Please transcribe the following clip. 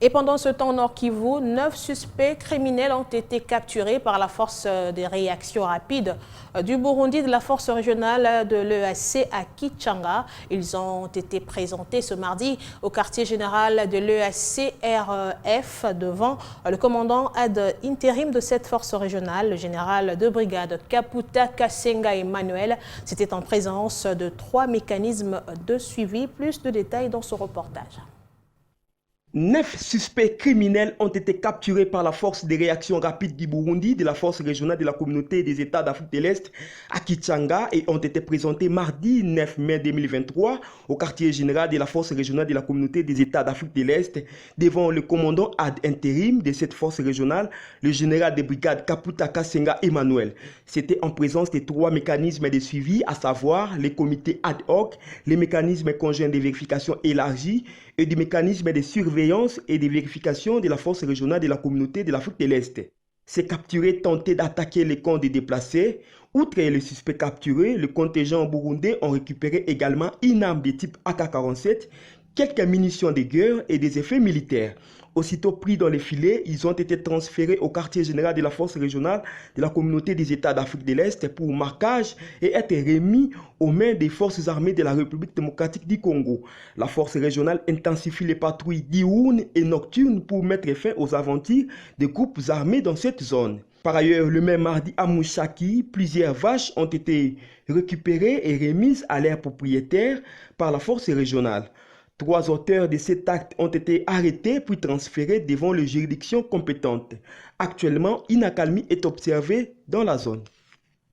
Et pendant ce temps, au Nord Kivu, 9 suspects criminels ont été capturés par la force des réactions rapides du Burundi de la force régionale de l'EAC à Kichanga. Ils ont été présentés ce mardi au quartier général de l'EAC-RF devant le commandant ad intérim de cette force régionale, le général de brigade Kaputa Kasenga Emmanuel. C'était en présence de 3 mécanismes de suivi. Plus de détails dans ce reportage. 9 suspects criminels ont été capturés par la force des réactions rapides du Burundi, de la force régionale de la communauté des États d'Afrique de l'Est à Kichanga et ont été présentés mardi 9 mai 2023 au quartier général de la force régionale de la communauté des États d'Afrique de l'Est devant le commandant ad intérim de cette force régionale, le général de brigade Kaputa Kasenga Emmanuel. C'était en présence des 3 mécanismes de suivi, à savoir les comités ad hoc, les mécanismes conjoints de vérification élargis et des mécanismes de surveillance et de vérification de la force régionale de la communauté de l'Afrique de l'Est. Ces capturés tentaient d'attaquer les camps des déplacés. Outre les suspects capturés, le contingent burundais ont récupéré également une arme de type AK-47, quelques munitions de guerre et des effets militaires. Aussitôt pris dans les filets, ils ont été transférés au quartier général de la force régionale de la communauté des États d'Afrique de l'Est pour marquage et être remis aux mains des forces armées de la République démocratique du Congo. La force régionale intensifie les patrouilles diurnes et nocturnes pour mettre fin aux aventures des groupes armés dans cette zone. Par ailleurs, le même mardi à Mouchaki, plusieurs vaches ont été récupérées et remises à leurs propriétaires par la force régionale. 3 auteurs de cet acte ont été arrêtés puis transférés devant les juridictions compétentes. Actuellement, une accalmie est observée dans la zone.